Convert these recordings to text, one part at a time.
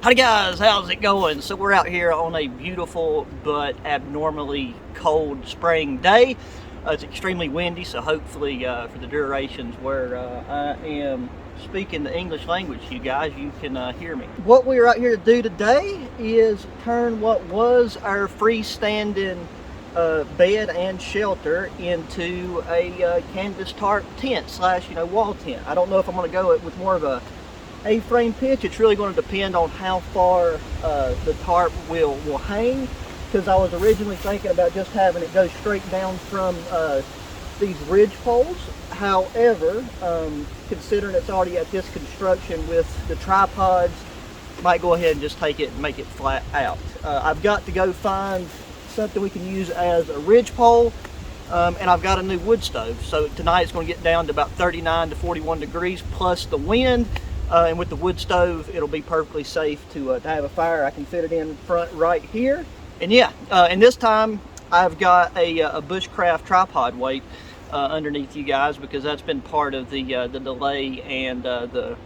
Howdy guys, how's it going? So we're out here on a beautiful but abnormally cold spring day. It's extremely windy, so hopefully for the durations where I am speaking the English language to you guys, you can hear me. What we're out here to do today is turn what was our freestanding bed and shelter into a canvas tarp tent slash wall tent. I don't know if I'm going to go with more of a A-frame pitch. It's really going to depend on how far the tarp will hang, because I was originally thinking about just having it go straight down from these ridge poles. However, considering it's already at this construction with the tripods, might go ahead and just take it and make it flat out. I've got to go find something we can use as a ridge pole, and I've got a new wood stove. So tonight it's going to get down to about 39 to 41 degrees plus the wind. And with the wood stove, it'll be perfectly safe to have a fire. I can fit it in front right here. And yeah, and this time I've got a Bushcraft tripod weight underneath you guys, because that's been part of the delay and the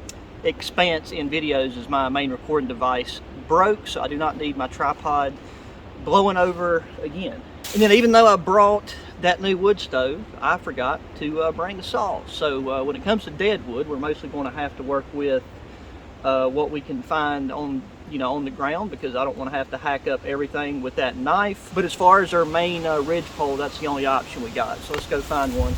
expanse in videos, as my main recording device broke, so I do not need my tripod blowing over again. And then even though I brought that new wood stove, I forgot to bring the saw. So when it comes to dead wood, we're mostly going to have to work with what we can find on on the ground, because I don't want to have to hack up everything with that knife. But as far as our main ridge pole, that's the only option we got. So let's go find one.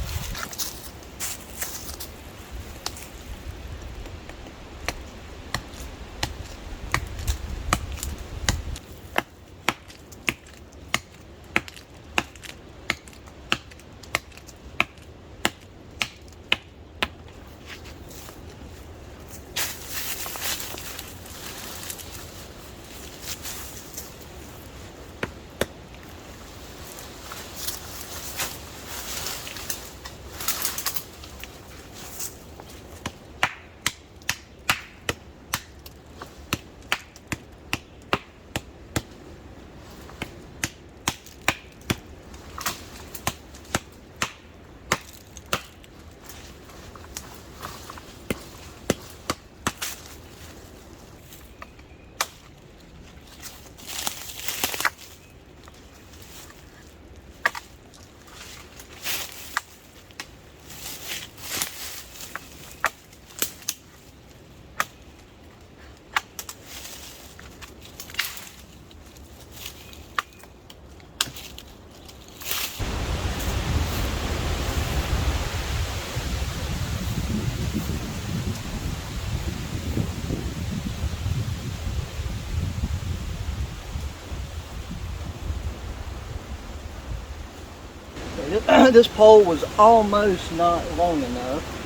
This pole was almost not long enough.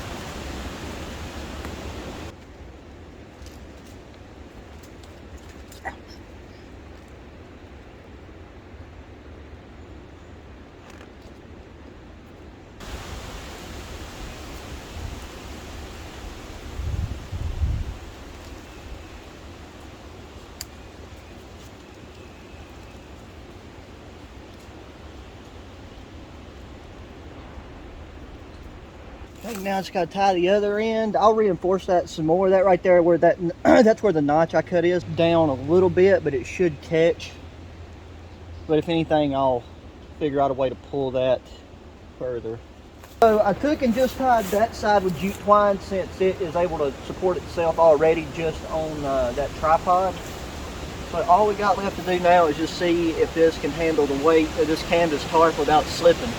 I think now I just got to tie the other end. I'll reinforce that some more. That right there, where that that's where the notch I cut is, down a little bit, but it should catch. But if anything, I'll figure out a way to pull that further. So I took and just tied that side with jute twine, since it is able to support itself already just on that tripod. So all we got left to do now is just see if this can handle the weight of this canvas tarp without slipping.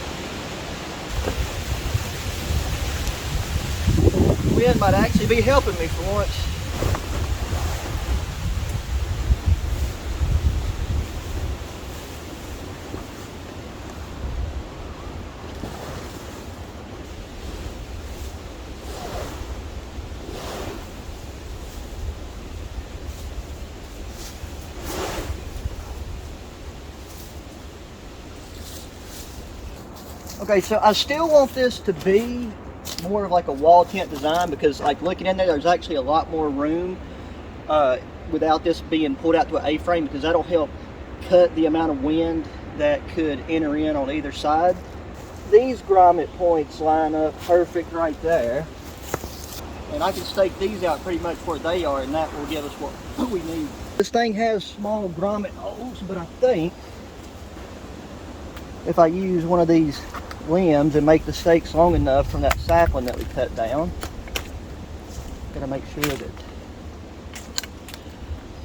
The wind might actually be helping me for once. Okay, so I still want this to be more of like a wall tent design, because like looking in there, there's actually a lot more room without this being pulled out to an A-frame, because that'll help cut the amount of wind that could enter in on either side. These grommet points line up perfect right there, and I can stake these out pretty much where they are, and that will give us what we need. This thing has small grommet holes, but I think if I use one of these limbs and make the stakes long enough from that sapling that we cut down, gotta make sure that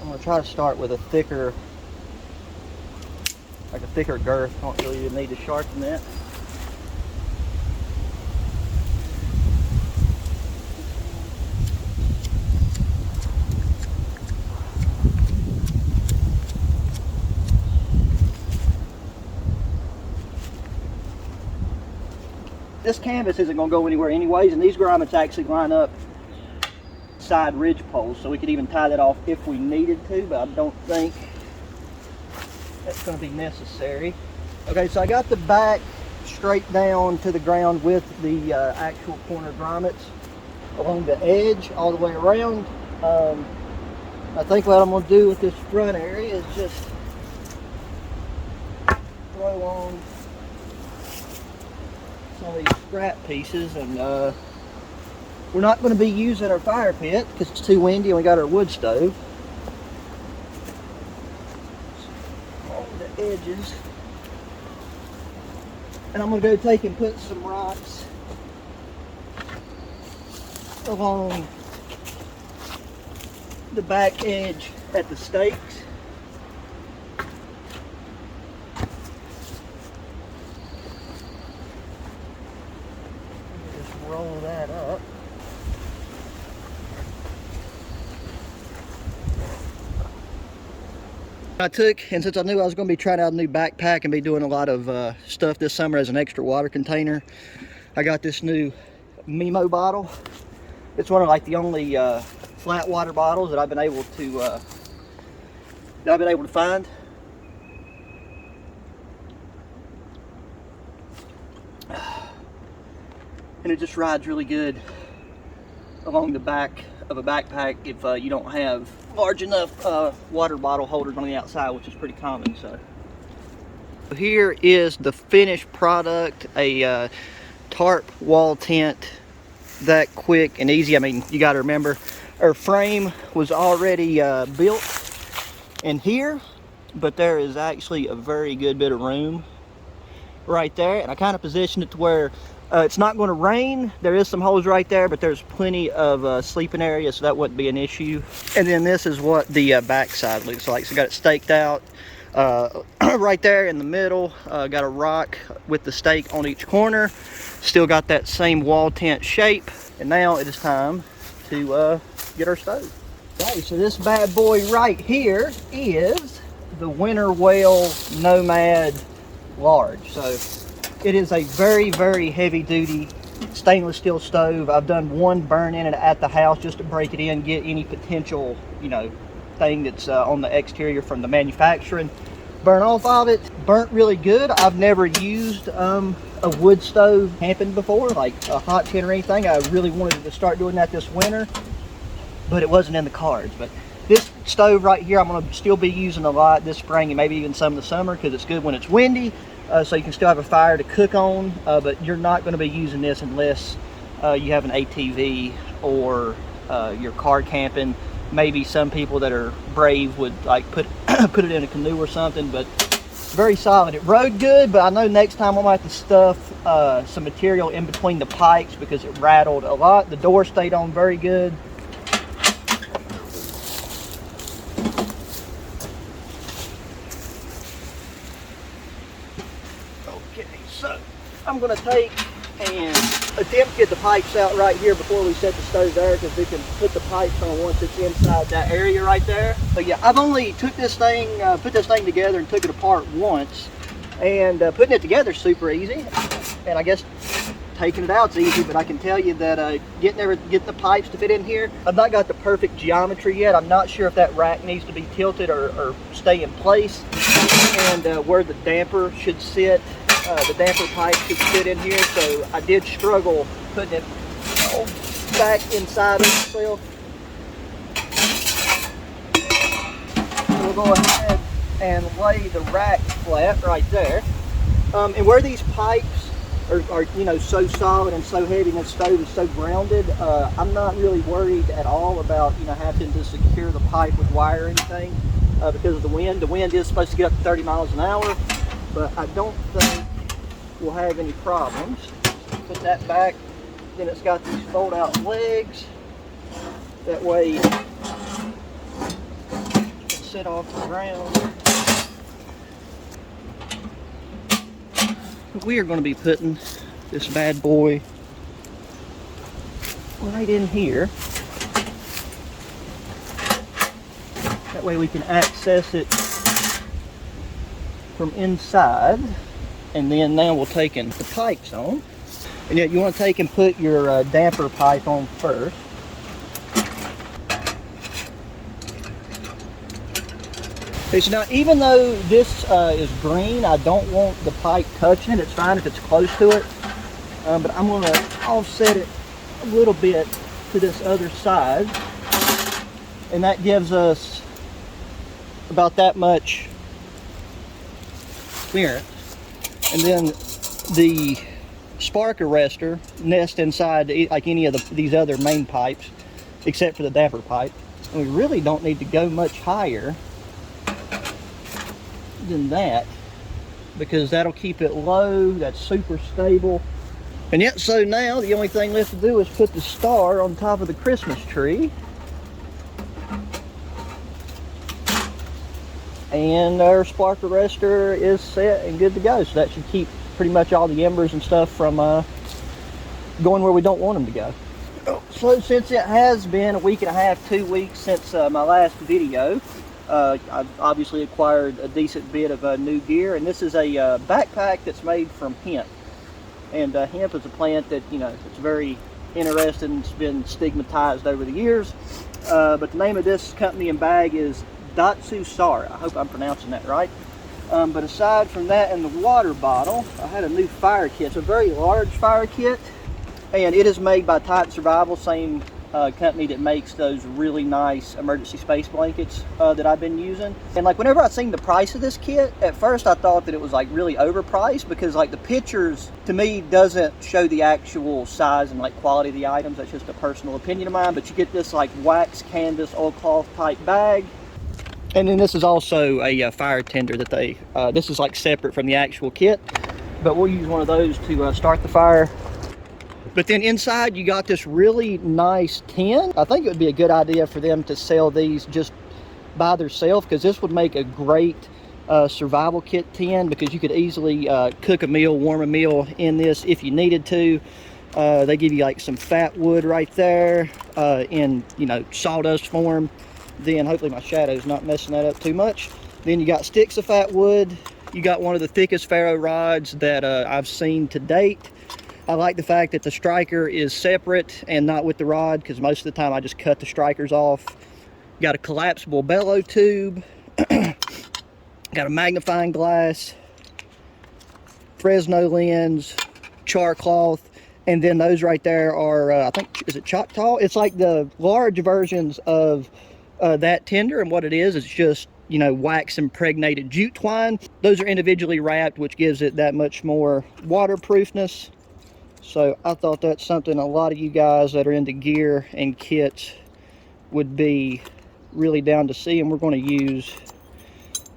I'm gonna try to start with a thicker, like a thicker girth. I don't really even need to sharpen that. This canvas isn't going to go anywhere anyways, and these grommets actually line up side ridge poles, so we could even tie that off if we needed to, but I don't think that's going to be necessary. Okay, so I got the back straight down to the ground with the actual corner grommets along the edge all the way around. I think what I'm going to do with this front area is just throw on some of these scrap pieces, and we're not going to be using our fire pit because it's too windy and we got our wood stove. On the edges, and I'm going to go take and put some rocks along the back edge at the stakes. Roll that up. I took, and since I knew I was going to be trying out a new backpack and be doing a lot of stuff this summer as an extra water container, I got this new Mimo bottle. It's one of like the only flat water bottles that I've been able to find. And it just rides really good along the back of a backpack if you don't have large enough water bottle holders on the outside, which is pretty common. So here is the finished product, a tarp wall tent. That quick and easy. I mean, you got to remember our frame was already built in here, but there is actually a very good bit of room right there, and I kind of positioned it to where it's not going to rain. There is some holes right there, but there's plenty of sleeping area, so that wouldn't be an issue. And then this is what the back side looks like. So got it staked out right there in the middle. Got a rock with the stake on each corner. Still got that same wall tent shape. And now it is time to get our stove. Okay, so this bad boy right here is the Winter Whale Nomad Large. So it is a very, very heavy duty stainless steel stove. I've done one burn in it at the house just to break it in, get any potential, you know, thing that's on the exterior from the manufacturing burn off of it. Burnt really good. I've never used a wood stove camping before, like a hot tin or anything. I really wanted to start doing that this winter, but it wasn't in the cards. But this stove right here, I'm going to still be using a lot this spring and maybe even some in the summer because it's good when it's windy. So you can still have a fire to cook on, but you're not going to be using this unless you have an ATV or you're car camping. Maybe some people that are brave would like put it in a canoe or something, but very solid. It rode good, but I know next time I might have to stuff some material in between the pipes because it rattled a lot. The door stayed on very good. So I'm going to take and attempt to get the pipes out right here before we set the stove there, because we can put the pipes on once it's inside that area right there. So yeah, I've only took this thing, put this thing together and took it apart once, and putting it together is super easy, and I guess taking it out's easy, but I can tell you that getting the pipes to fit in here, I've not got the perfect geometry yet. I'm not sure if that rack needs to be tilted or stay in place, and where the damper should sit. The damper pipe should fit in here, so I did struggle putting it back inside of itself. So we'll go ahead and lay the rack flat right there. And where these pipes are you know, so solid and so heavy, and the stove is so grounded, I'm not really worried at all about, you know, having to secure the pipe with wire or anything because of the wind. The wind is supposed to get up to 30 miles an hour, but I don't think we'll have any problems. Put that back. Then it's got these fold out legs. That way it can sit off the ground. We are going to be putting this bad boy right in here. That way we can access it from inside. And then now we'll take in the pipes on. And yet you want to take and put your damper pipe on first. Okay, so now even though this is green, I don't want the pipe touching it. It's fine if it's close to it. But I'm going to offset it a little bit to this other side. And that gives us about that much clearance. And then the spark arrestor nests inside like any of these other main pipes, except for the damper pipe. And we really don't need to go much higher than that, because that'll keep it low. That's super stable. And yet, so now the only thing left to do is put the star on top of the Christmas tree. And our spark arrestor is set and good to go. So that should keep pretty much all the embers and stuff from going where we don't want them to go. So since it has been a week and a half, 2 weeks since my last video, I've obviously acquired a decent bit of new gear, and this is a backpack that's made from hemp. And hemp is a plant that, you know, it's very interesting. It's been stigmatized over the years. But the name of this company and bag is Datsusara. I hope I'm pronouncing that right. But aside from that and the water bottle, I had a new fire kit. It's a very large fire kit, and it is made by Tarp Survival, same company that makes those really nice emergency space blankets that I've been using. And like whenever I seen the price of this kit, at first I thought that it was like really overpriced, because like the pictures to me doesn't show the actual size and like quality of the items. That's just a personal opinion of mine. But you get this like wax canvas oilcloth type bag. And then this is also a fire tender that they, this is like separate from the actual kit, but we'll use one of those to start the fire. But then inside you got this really nice tin. I think it would be a good idea for them to sell these just by themselves, because this would make a great survival kit tin, because you could easily cook a meal, warm a meal in this if you needed to. They give you like some fat wood right there in, you know, sawdust form. Then hopefully my shadow's not messing that up too much. Then you got sticks of fat wood. You got one of the thickest ferro rods that I've seen to date. I like the fact that the striker is separate and not with the rod, because most of the time I just cut the strikers off. Got a collapsible bellow tube. Got a magnifying glass, Fresno lens, char cloth, and then those right there are, I think, is it Choctaw? It's like the large versions of that tinder, and what it is just, you know, wax impregnated jute twine. Those are individually wrapped, which gives it that much more waterproofness. So I thought that's something a lot of you guys that are into gear and kits would be really down to see, and we're going to use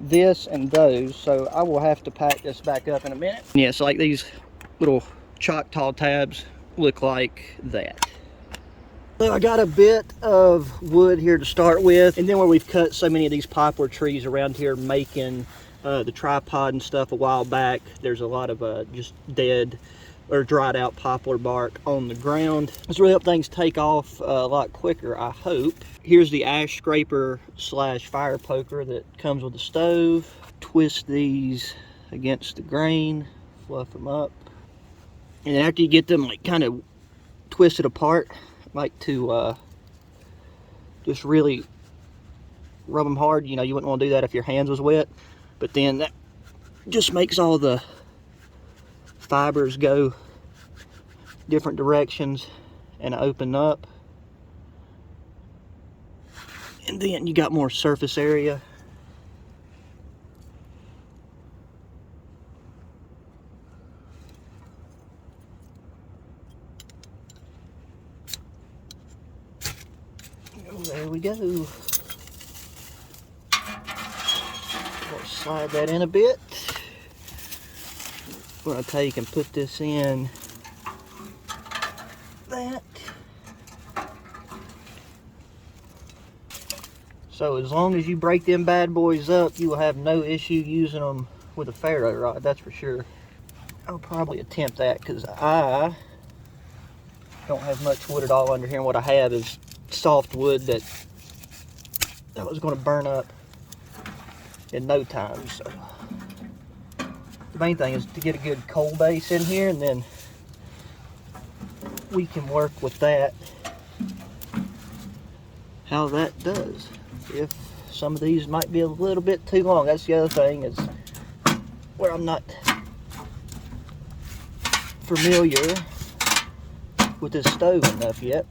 this and those. So I will have to pack this back up in a minute. Yeah, so like these little Choctaw tabs look like that. So I got a bit of wood here to start with, and then where we've cut so many of these poplar trees around here making the tripod and stuff a while back, there's a lot of just dead or dried out poplar bark on the ground. This really help things take off a lot quicker, I hope. Here's the ash scraper slash fire poker that comes with the stove. Twist these against the grain, fluff them up. And then after you get them like kind of twisted apart, I like to just really rub them hard. You know, you wouldn't want to do that if your hands was wet, but then that just makes all the fibers go different directions and open up, and then you got more surface area. There we go. We'll slide that in a bit. I'm going to take and put this in that. So as long as you break them bad boys up, you will have no issue using them with a ferro rod, that's for sure. I'll probably attempt that because I don't have much wood at all under here, and what I have is soft wood that was going to burn up in no time. So the main thing is to get a good coal base in here, and then we can work with that, how that does. If some of these might be a little bit too long, that's the other thing, is where I'm not familiar with this stove enough yet.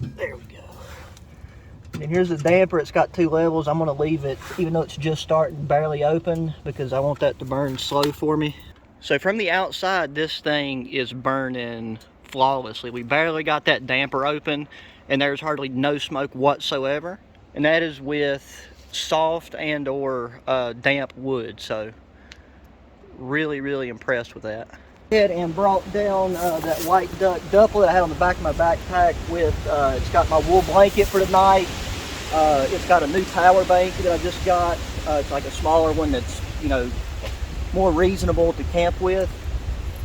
There we go. And here's the damper. It's got 2 levels. I'm going to leave it, even though it's just starting, barely open, because I want that to burn slow for me. So from the outside, this thing is burning flawlessly. We barely got that damper open, and there's hardly no smoke whatsoever. And that is with soft and or damp wood. So really, really impressed with that. And brought down that white duck duffel that I had on the back of my backpack with, it's got my wool blanket for tonight. It's got a new power bank that I just got. It's like a smaller one that's, you know, more reasonable to camp with.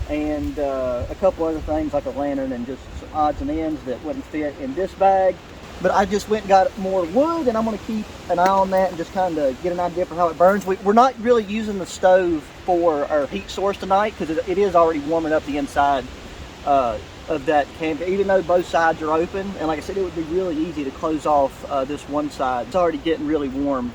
And a couple other things like a lantern and just some odds and ends that wouldn't fit in this bag. But I just went and got more wood, and I'm going to keep an eye on that and just kind of get an idea for how it burns. We're not really using the stove for our heat source tonight because it is already warming up the inside of that camp, even though both sides are open. And like I said, it would be really easy to close off this one side. It's already getting really warm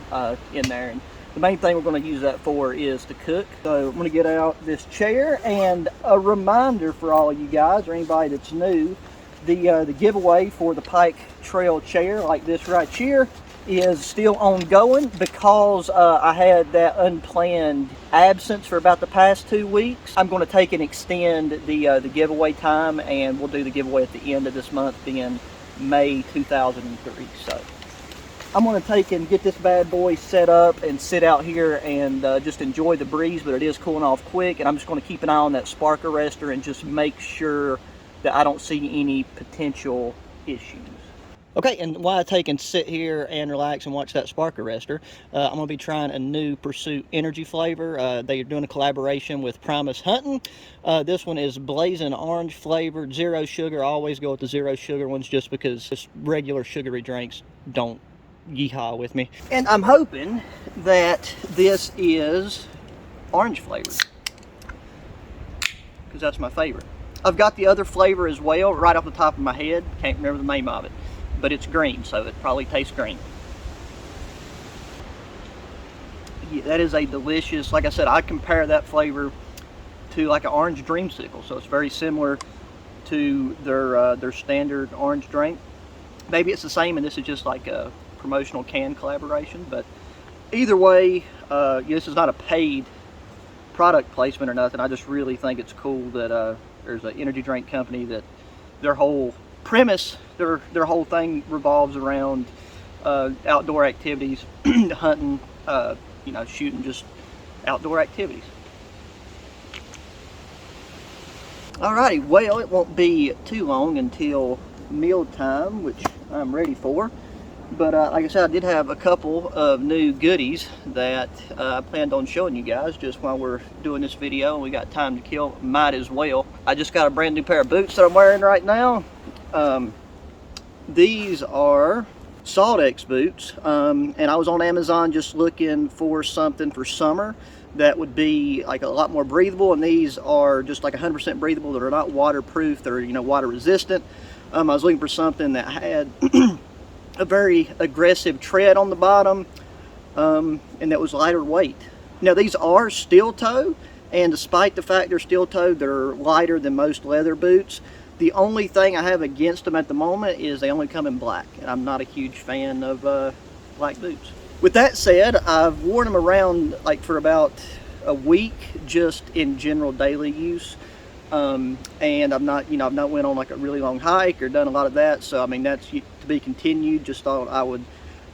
in there. And the main thing we're going to use that for is to cook. So I'm going to get out this chair, and a reminder for all of you guys or anybody that's new, the giveaway for the Pike Trail chair like this right here is still ongoing because I had that unplanned absence for about the past 2 weeks. I'm going to take and extend the giveaway time, and we'll do the giveaway at the end of this month, being May 2003. So I'm going to take and get this bad boy set up and sit out here and just enjoy the breeze, but it is cooling off quick, and I'm just going to keep an eye on that spark arrestor and just make sure that I don't see any potential issues. Okay, and while I take and sit here and relax and watch that spark arrestor, I'm going to be trying a new Pursuit energy flavor. They are doing a collaboration with Primus Hunting. This one is blazing orange flavored, 0 sugar. I always go with the 0 sugar ones just because just regular sugary drinks don't yeehaw with me. And I'm hoping that this is orange flavored, because that's my favorite. I've got the other flavor as well right off the top of my head. Can't remember the name of it, but it's green, so it probably tastes green. Yeah, that is a delicious, like I said, I compare that flavor to like an orange dreamsicle, so it's very similar to their standard orange drink. Maybe it's the same and this is just like a promotional can collaboration, but either way, this is not a paid product placement or nothing. I just really think it's cool that there's an energy drink company that their whole premise, their whole thing revolves around outdoor activities, hunting, you know, shooting, just outdoor activities. Alrighty, well, it won't be too long until meal time, which I'm ready for. But like I said, I did have a couple of new goodies that I planned on showing you guys just while we're doing this video, and we got time to kill, might as well. I just got a brand new pair of boots that I'm wearing right now. These are Sawdex boots, and I was on Amazon just looking for something for summer that would be like a lot more breathable, and these are just like 100% breathable. They're not waterproof, they're, you know, water resistant. I was looking for something that had a very aggressive tread on the bottom, and that was lighter weight. Now these are steel toe, and despite the fact they're steel toed, they're lighter than most leather boots. The only thing I have against them at the moment is they only come in black, and I'm not a huge fan of black boots. With that said, I've worn them around like for about a week just in general daily use. and I've not went on like a really long hike or done a lot of that. So I mean, that's to be continued. Just thought I would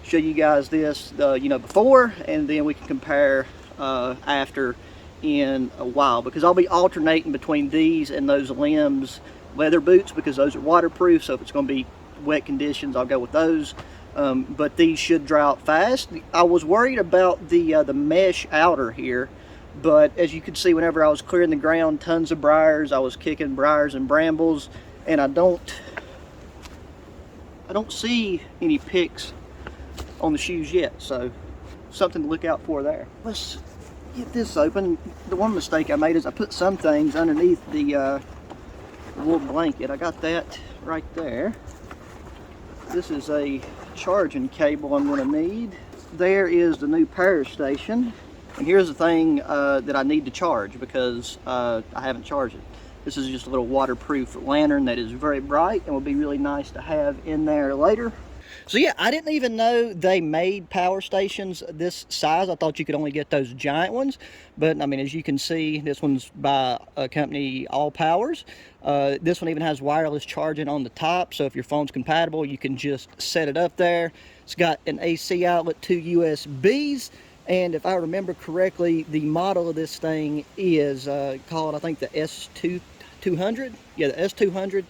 show you guys this, before, and then we can compare after in a while, because I'll be alternating between these and those Limbs leather boots, because those are waterproof. So if it's going to be wet conditions, I'll go with those. But these should dry out fast. I was worried about the mesh outer here, but as you can see, whenever I was clearing the ground, tons of briars, I was kicking briars and brambles, and I don't see any picks on the shoes yet, so something to look out for there. Let's get this open. The one mistake I made is I put some things underneath the wool blanket. I got that right there. This is a charging cable I'm going to need. There is the new power station, and here's the thing that I need to charge, because I haven't charged it. This is just a little waterproof lantern that is very bright and will be really nice to have in there later. So yeah, I didn't even know they made power stations this size. I thought you could only get those giant ones. But I mean, as you can see, this one's by a company, All Powers. This one even has wireless charging on the top. So if your phone's compatible, you can just set it up there. It's got an AC outlet, 2 USBs. And if I remember correctly, the model of this thing is called, I think, the S200. Yeah, the S200.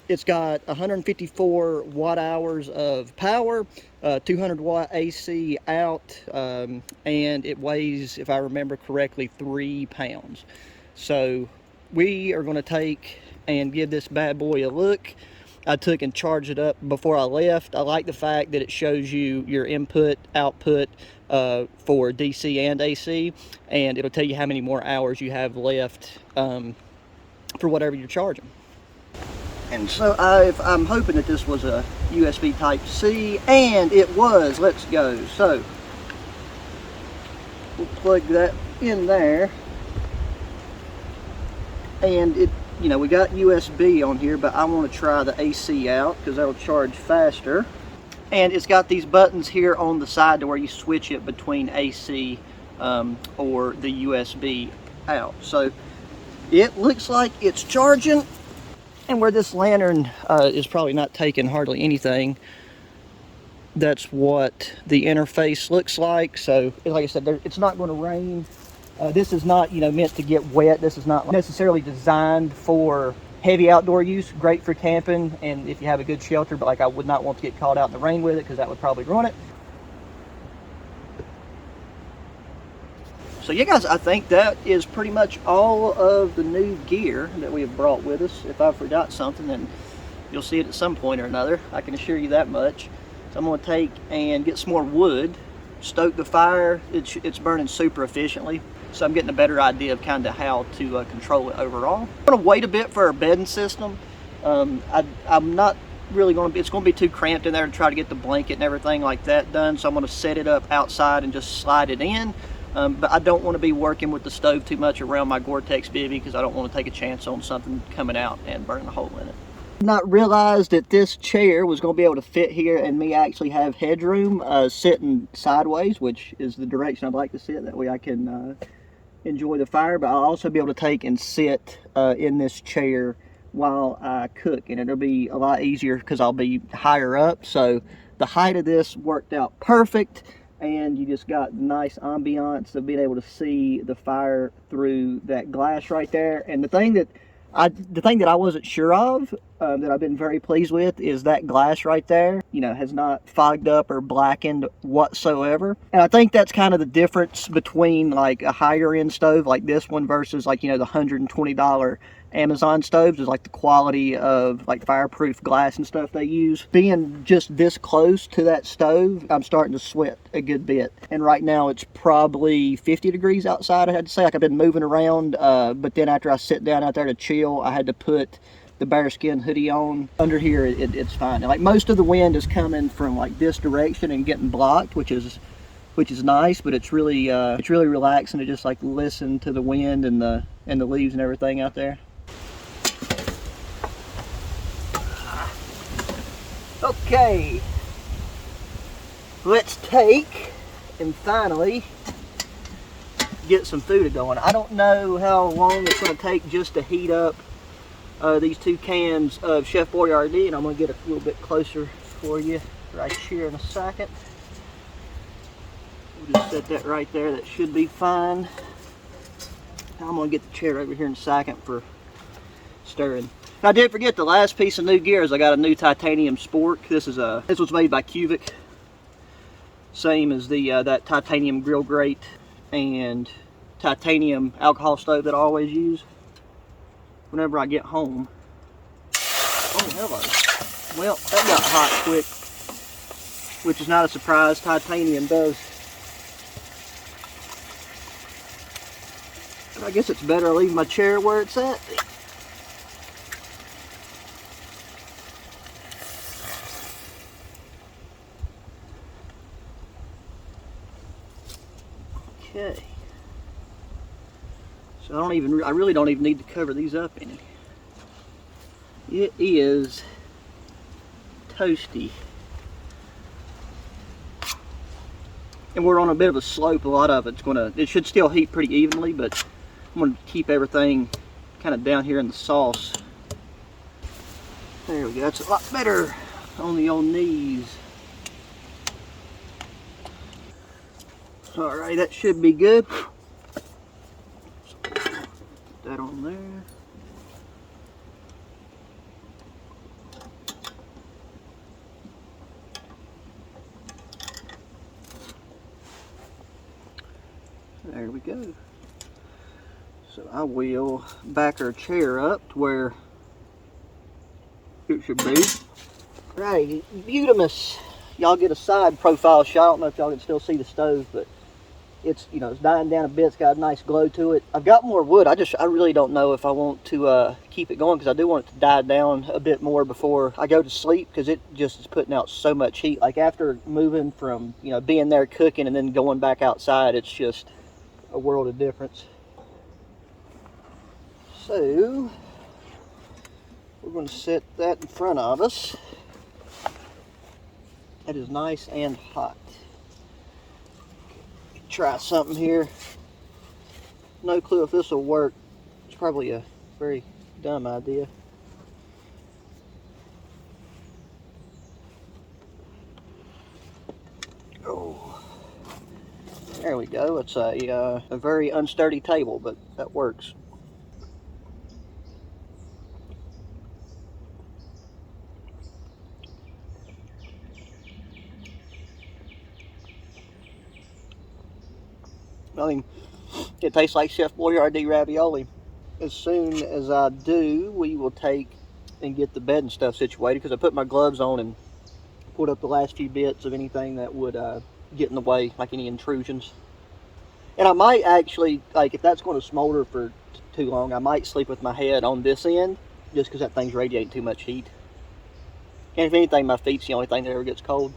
It's got 154 watt hours of power, 200 watt AC out, and it weighs, if I remember correctly, 3 pounds. So we are going to take and give this bad boy a look. I took and charged it up before I left. I like the fact that it shows you your input, output for DC and AC, and it'll tell you how many more hours you have left for whatever you're charging. And so I'm hoping that this was a USB Type-C, and it was. Let's go. So we'll plug that in there, and it, we got USB on here, but I want to try the AC out because that'll charge faster. And it's got these buttons here on the side to where you switch it between AC or the USB out. So it looks like it's charging. And where this lantern is probably not taking hardly anything, that's what the interface looks like. So like I said, it's not going to rain. This is not meant to get wet. This is not necessarily designed for heavy outdoor use. Great for camping and if you have a good shelter, but like I would not want to get caught out in the rain with it, because that would probably ruin it. So yeah guys, I think that is pretty much all of the new gear that we have brought with us. If I forgot something, then you'll see it at some point or another. I can assure you that much. So I'm going to take and get some more wood, stoke the fire. It's burning super efficiently. So I'm getting a better idea of kind of how to control it overall. I'm going to wait a bit for our bedding system. I'm not really going to be, it's going to be too cramped in there to try to get the blanket and everything like that done. So I'm going to set it up outside and just slide it in. But I don't want to be working with the stove too much around my Gore-Tex bivvy, because I don't want to take a chance on something coming out and burning a hole in it. Not realized that this chair was going to be able to fit here and me actually have headroom sitting sideways, which is the direction I'd like to sit. That way I can enjoy the fire, but I'll also be able to take and sit in this chair while I cook, and it'll be a lot easier because I'll be higher up. So the height of this worked out perfect, and you just got nice ambiance of being able to see the fire through that glass right there. And the thing that I wasn't sure of, that I've been very pleased with, is that glass right there, has not fogged up or blackened whatsoever. And I think that's kind of the difference between like a higher end stove like this one versus like, the $120 Amazon stoves, is like the quality of like fireproof glass and stuff they use. Being just this close to that stove, I'm starting to sweat a good bit. And right now it's probably 50 degrees outside, I had to say. Like I've been moving around, but then after I sit down out there to chill, I had to put the bearskin hoodie on. Under here it's fine. And like most of the wind is coming from like this direction and getting blocked, which is nice, but it's really relaxing to just like listen to the wind and the leaves and everything out there. Okay, let's take and finally get some food going. I don't know how long it's going to take just to heat up these 2 cans of Chef Boyardee, and I'm going to get a little bit closer for you right here in a second. We'll just set that right there. That should be fine. I'm going to get the chair over here in a second for stirring. I did forget the last piece of new gear is I got a new titanium spork. This was made by Cubic. Same as the that titanium grill grate and titanium alcohol stove that I always use whenever I get home. Oh, hello. Well, that got hot quick, which is not a surprise. Titanium does. But I guess it's better I leave my chair where it's at. Okay. So I really don't even need to cover these up any. It is toasty. And we're on a bit of a slope. A lot of it should still heat pretty evenly, but I'm going to keep everything kind of down here in the sauce. There we go. That's a lot better on the old knees. Alright, that should be good. Put that on there. There we go. So I will back our chair up to where it should be. Right, Beautimus. Y'all get a side profile shot. I don't know if y'all can still see the stove, but it's, you know, it's dying down a bit. It's got a nice glow to it. I've got more wood. I really don't know if I want to keep it going, because I do want it to die down a bit more before I go to sleep, because it just is putting out so much heat. Like after moving from, you know, being there cooking and then going back outside, it's just a world of difference. So we're going to set that in front of us. It is nice and hot. Try something here. No clue if this will work. It's probably a very dumb idea. Oh, there we go. It's a very unsturdy table, but that works. I mean, it tastes like Chef Boyardee ravioli. As soon as I do, we will take and get the bed and stuff situated, because I put my gloves on and put up the last few bits of anything that would get in the way, like any intrusions. And I might actually, like if that's going to smolder for too long, I might sleep with my head on this end, just because that thing's radiating too much heat. And if anything, my feet's the only thing that ever gets cold.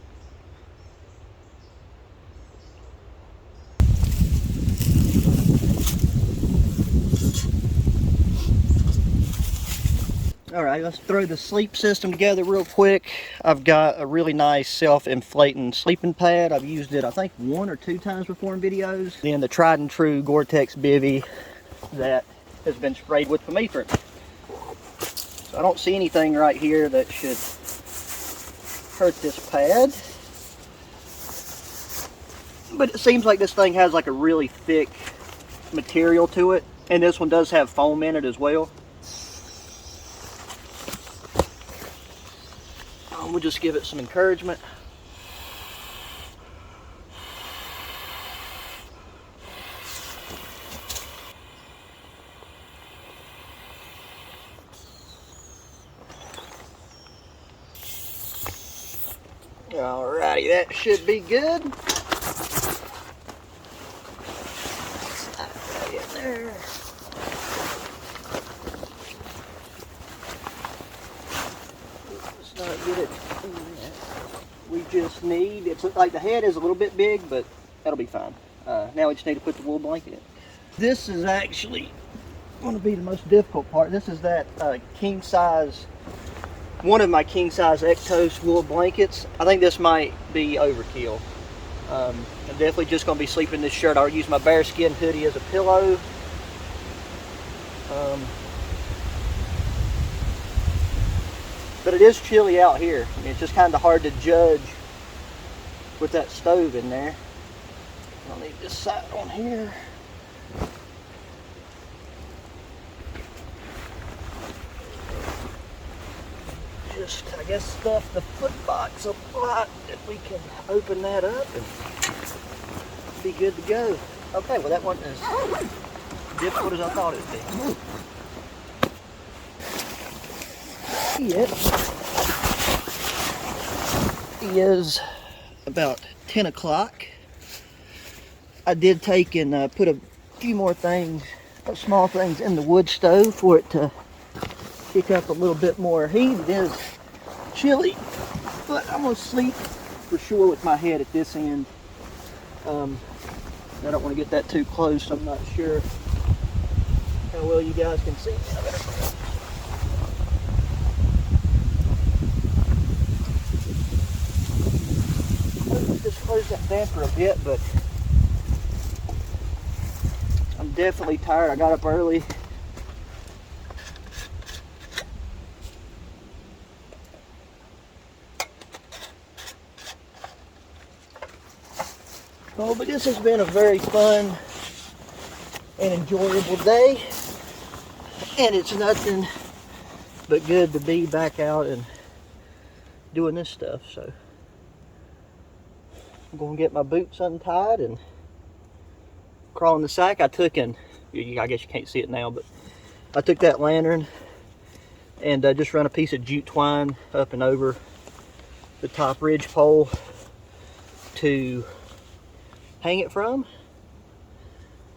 Alright, let's throw the sleep system together real quick. I've got a really nice self-inflating sleeping pad. I've used it, I think, 1 or 2 times before in videos. Then the tried and true Gore-Tex bivy that has been sprayed with permethrin. So I don't see anything right here that should hurt this pad. But it seems like this thing has like a really thick material to it. And this one does have foam in it as well. We'll just give it some encouragement. Alrighty, that should be good. Slide that in there. Let's not get it. We just need, it's like the head is a little bit big, but that'll be fine. Now we just need to put the wool blanket in. This is actually going to be the most difficult part. This is that king size, one of my king size Ectos wool blankets. I think this might be overkill. I'm definitely just going to be sleeping in this shirt. I'll use my bearskin hoodie as a pillow. But it is chilly out here. I mean, it's just kind of hard to judge with that stove in there. I'll leave this side on here. Just, I guess, stuff the foot box a lot that we can open that up and be good to go. Okay, well that wasn't as difficult as I thought it would be. It is about 10 o'clock. I did take and put a few more things, small things in the wood stove for it to kick up a little bit more heat. It is chilly, but I'm gonna sleep for sure with my head at this end. I don't want to get that too close. I'm not sure how well you guys can see. Just close that damper a bit, but I'm definitely tired. I got up early. Oh, but this has been a very fun and enjoyable day, and it's nothing but good to be back out and doing this stuff. So I'm going to get my boots untied and crawl in the sack. I took, and I guess you can't see it now, but I took that lantern and just run a piece of jute twine up and over the top ridge pole to hang it from,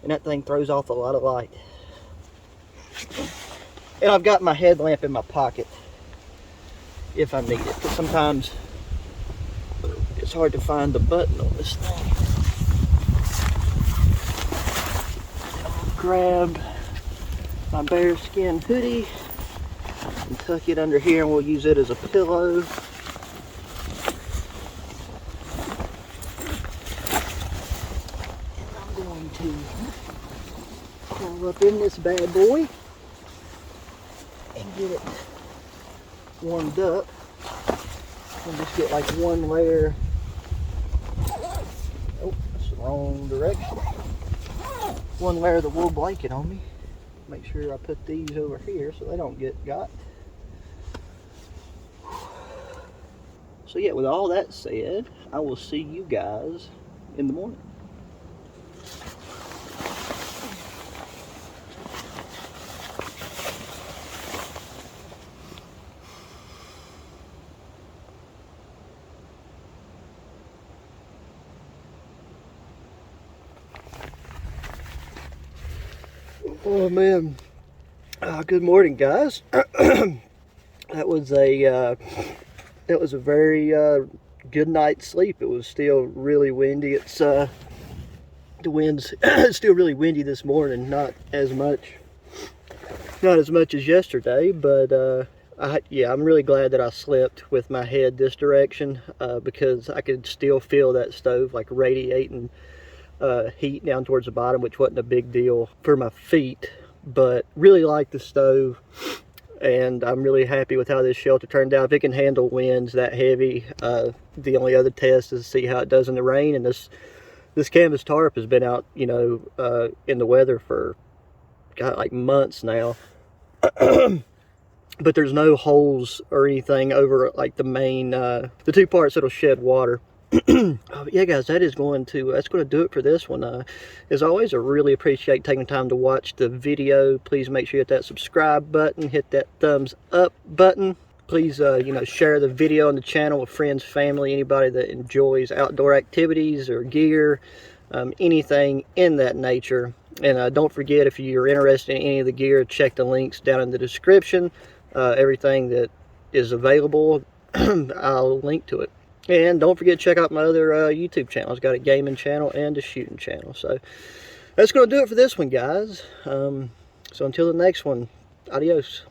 and that thing throws off a lot of light. And I've got my headlamp in my pocket if I need it, but sometimes it's hard to find the button on this thing. I'll grab my bearskin hoodie and tuck it under here, and we'll use it as a pillow. To crawl up in this bad boy and get it warmed up, and just get like one layer. Oh, that's the wrong direction. One layer of the wool blanket on me. Make sure I put these over here so they don't get got. So yeah, with all that said, I will see you guys in the morning. Oh man, good morning, guys. That was a very good night's sleep. It was still really windy. It's the wind's still really windy this morning. Not as much as yesterday, but I'm really glad that I slept with my head this direction, because I could still feel that stove like radiating heat down towards the bottom, which wasn't a big deal for my feet, but really like the stove, and I'm really happy with how this shelter turned out. If it can handle winds that heavy, the only other test is to see how it does in the rain. And this canvas tarp has been out, in the weather for like months now. But there's no holes or anything over like the main the two parts that'll shed water. Yeah, guys, that's going to do it for this one. As always, I really appreciate taking time to watch the video. Please make sure you hit that subscribe button, hit that thumbs up button. Please share the video on the channel with friends, family, anybody that enjoys outdoor activities or gear, anything in that nature. And don't forget, if you're interested in any of the gear, check the links down in the description. Everything that is available, I'll link to it. And don't forget to check out my other YouTube channels. I've got a gaming channel and a shooting channel. So that's going to do it for this one, guys. So until the next one, adios.